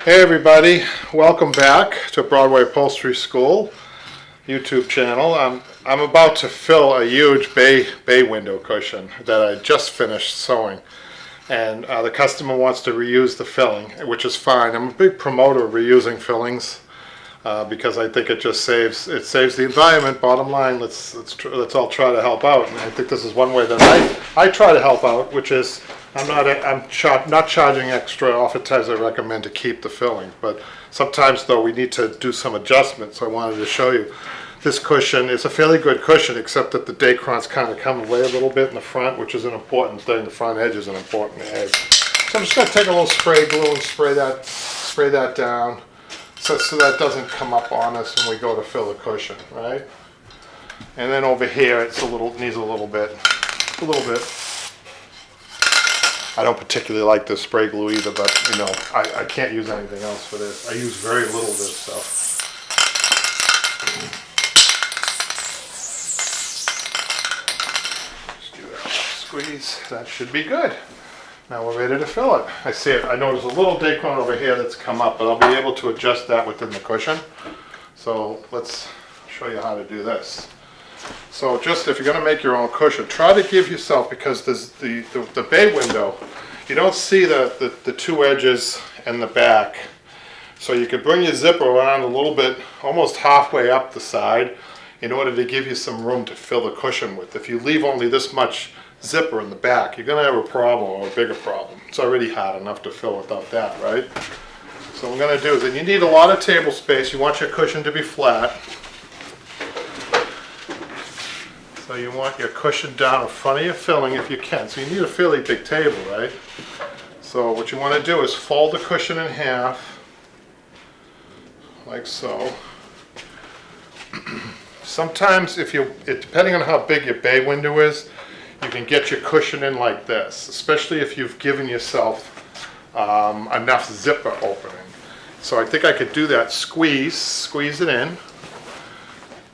Hey everybody, welcome back to Broadway Upholstery School YouTube channel. I'm about to fill a huge bay window cushion that I just finished sewing, and the customer wants to reuse the filling, which is fine. I'm a big promoter of reusing fillings because I think it just saves the environment. Bottom line, let's all try to help out, and I think this is one way that I try to help out, which is I'm not charging extra. Oftentimes I recommend to keep the filling, but sometimes though we need to do some adjustments. So I wanted to show you this cushion. It's a fairly good cushion, except that the Dacron's kind of come away a little bit in the front, which is an important thing. The front edge is an important edge. So I'm just going to take a little spray glue and spray that down so that doesn't come up on us when we go to fill the cushion, right? And then over here needs a little bit. I don't particularly like this spray glue either, but you know, I can't use anything else for this. I use very little of this stuff. Just do that. Squeeze. That should be good. Now we're ready to fill it. I see it. I know there's a little Dacron over here that's come up, but I'll be able to adjust that within the cushion. So let's show you how to do this. So just if you're going to make your own cushion, try to give yourself, because there's the bay window, you don't see the two edges and the back. So you can bring your zipper around a little bit, almost halfway up the side, in order to give you some room to fill the cushion with. If you leave only this much zipper in the back, you're going to have a problem, or a bigger problem. It's already hard enough to fill without that, right? So what I'm going to do is, and you need a lot of table space. You want your cushion to be flat. So you want your cushion down in front of your filling if you can. So you need a fairly big table, right? So what you want to do is fold the cushion in half, like so. Sometimes depending on how big your bay window is, you can get your cushion in like this, especially if you've given yourself enough zipper opening. So I think I could do that. Squeeze it in.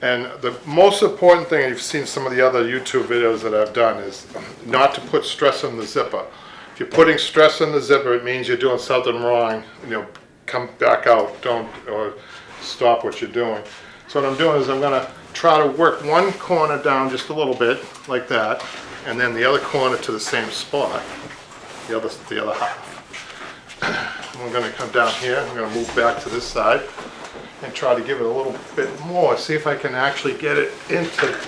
And the most important thing, you've seen some of the other YouTube videos that I've done, is not to put stress on the zipper. If you're putting stress on the zipper, it means you're doing something wrong. You know, come back out, or stop what you're doing. So what I'm doing is I'm going to try to work one corner down just a little bit, like that, and then the other corner to the same spot, the other half. I'm going to come down here. I'm going to move back to this side and try to give it a little bit more. See if I can actually get it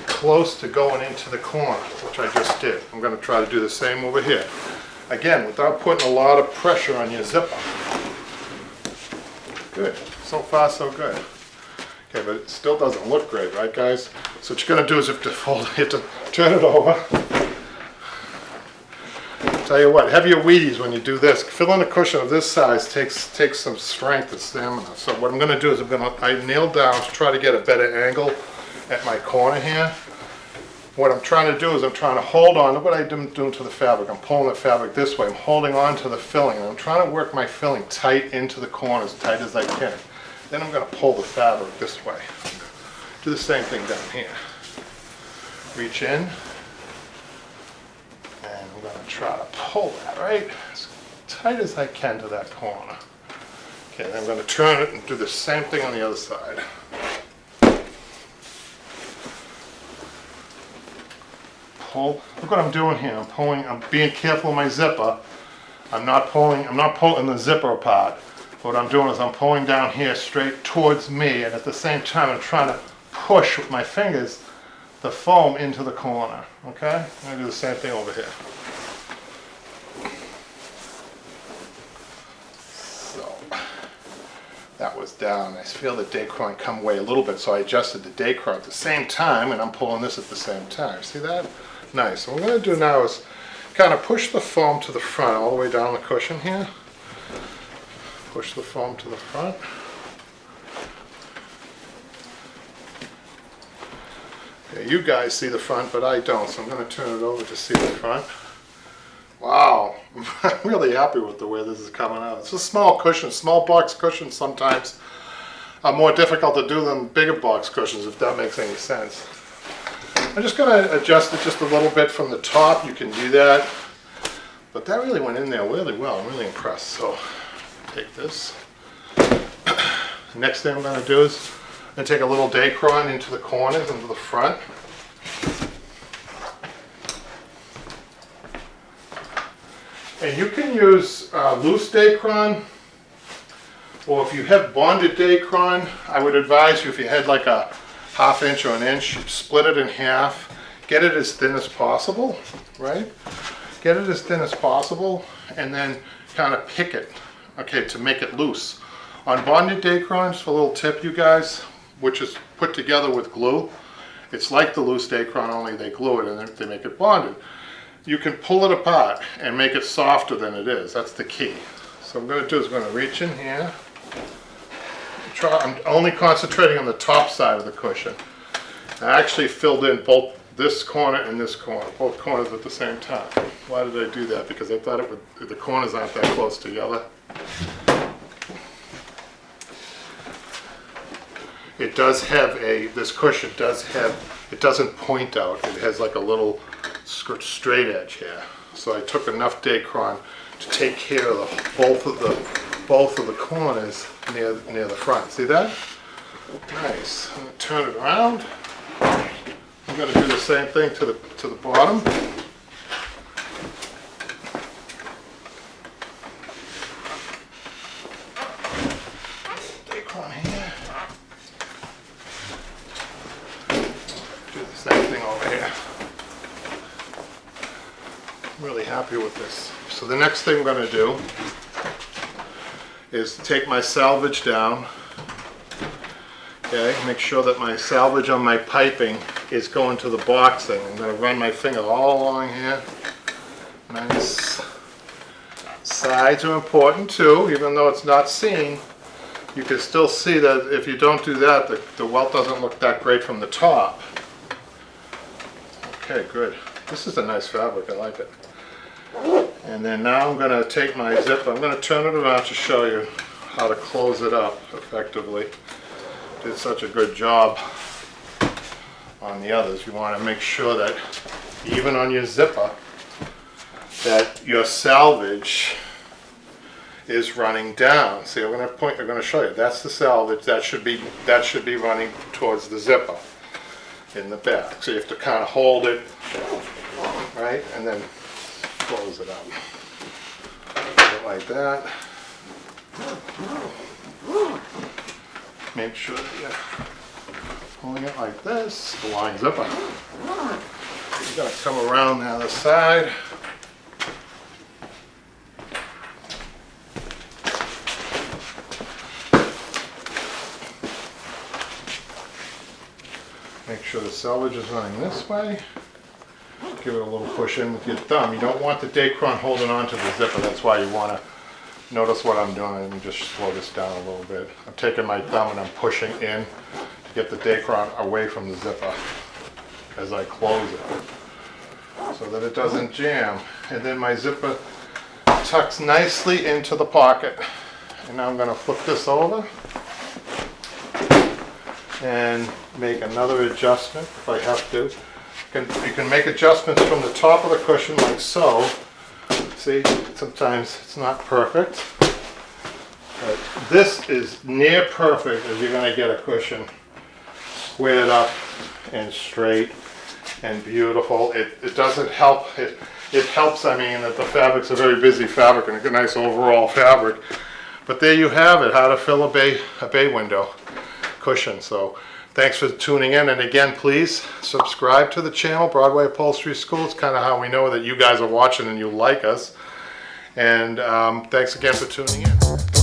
close to going into the corner, which I just did. I'm going to try to do the same over here. Again, without putting a lot of pressure on your zipper. Good. So far, so good. Okay, but it still doesn't look great, right, guys? So what you're going to do is you have to turn it over. Tell you what, heavier Wheaties when you do this. Filling a cushion of this size takes some strength and stamina. So what I'm going to do is I nail down to try to get a better angle at my corner here. What I'm trying to do is I'm trying to hold on. Look what I'm doing to the fabric. I'm pulling the fabric this way. I'm holding on to the filling, and I'm trying to work my filling tight into the corner, as tight as I can. Then I'm going to pull the fabric this way. Do the same thing down here. Reach in. And I'm going to try to pull that right as tight as I can to that corner. Okay, then I'm going to turn it and do the same thing on the other side. Pull. Look what I'm doing here. I'm being careful with my zipper. I'm not pulling the zipper apart. What I'm doing is I'm pulling down here straight towards me, and at the same time I'm trying to push with my fingers the foam into the corner. Okay? I'm going to do the same thing over here. So that was down. I feel the Dacron come away a little bit, so I adjusted the Dacron at the same time, and I'm pulling this at the same time. See that? Nice. So what I'm going to do now is kind of push the foam to the front, all the way down the cushion here. Push the foam to the front. Okay, you guys see the front, but I don't, so I'm going to turn it over to see the front. Wow, I'm really happy with the way this is coming out. It's a small cushion. Small box cushions sometimes are more difficult to do than bigger box cushions, if that makes any sense. I'm just going to adjust it just a little bit from the top. You can do that. But that really went in there really well. I'm really impressed. So take this, Next thing I'm going to do is I'm going to take a little Dacron into the corners, into the front. And you can use loose Dacron, or if you have bonded Dacron, I would advise you, if you had like a 1/2 inch or 1 inch, split it in half, get it as thin as possible, right? Get it as thin as possible, and then kind of pick it, okay, to make it loose. On bonded Dacron, just a little tip, you guys, which is put together with glue. It's like the loose Dacron, only they glue it and then they make it bonded. You can pull it apart and make it softer than it is. That's the key. So what I'm going to do is I'm going to reach in here. I'm only concentrating on the top side of the cushion. I actually filled in both this corner and this corner, both corners at the same time. Why did I do that? Because I thought the corners aren't that close together. It does have this cushion it doesn't point out. It has like a little straight edge here. So I took enough Dacron to take care of both of the corners near the front. See that? Nice. I'm going to turn it around. I'm going to do the same thing to the bottom. Dacron here. Do the same thing over here. I'm really happy with this. So the next thing I'm going to do is take my salvage down. Okay, make sure that my salvage on my piping is going to the boxing. I'm going to run my finger all along here. Nice. Sides are important too, even though it's not seen. You can still see that if you don't do that, the welt doesn't look that great from the top. Okay, good. This is a nice fabric, I like it. And then now I'm going to take my zipper, I'm going to turn it around to show you how to close it up effectively. Did such a good job on the others. You want to make sure that even on your zipper that your salvage is running down. See, I'm going to show you. That's the salvage. That should be running towards the zipper in the back. So you have to kind of hold it, right, and then close it up. Like that. Make sure that you're holding it like this. The line zipper. You're going to come around the other side. Make sure the salvage is running this way. Give it a little push in with your thumb. You don't want the Dacron holding on to the zipper. That's why you want to notice what I'm doing. Let me just slow this down a little bit. I'm taking my thumb and I'm pushing in to get the Dacron away from the zipper as I close it so that it doesn't jam. And then my zipper tucks nicely into the pocket. And now I'm going to flip this over and make another adjustment if I have to. You can make adjustments from the top of the cushion like so. See, sometimes it's not perfect. But this is near perfect as you're going to get a cushion squared up and straight and beautiful. It doesn't help. It helps, I mean, that the fabric's a very busy fabric and a nice overall fabric. But there you have it, how to fill a bay window cushion. So thanks for tuning in, and again, please subscribe to the channel, Broadway Upholstery School. It's kind of how we know that you guys are watching and you like us. And thanks again for tuning in.